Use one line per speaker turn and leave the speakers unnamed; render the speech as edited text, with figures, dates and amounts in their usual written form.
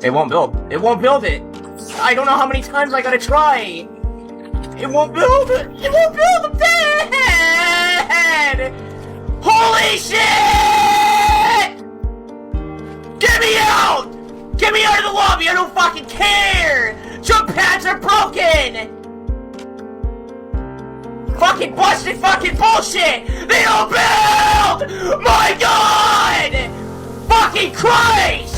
It won't build. It won't build it. I don't know how many times I gotta try. It won't build it. It won't build. I'm dead. Holy shit! Get me out! Get me out of the lobby. I don't fucking care. Jump pads are broken. Fucking busted fucking bullshit. They don't build. My God! Fucking Christ!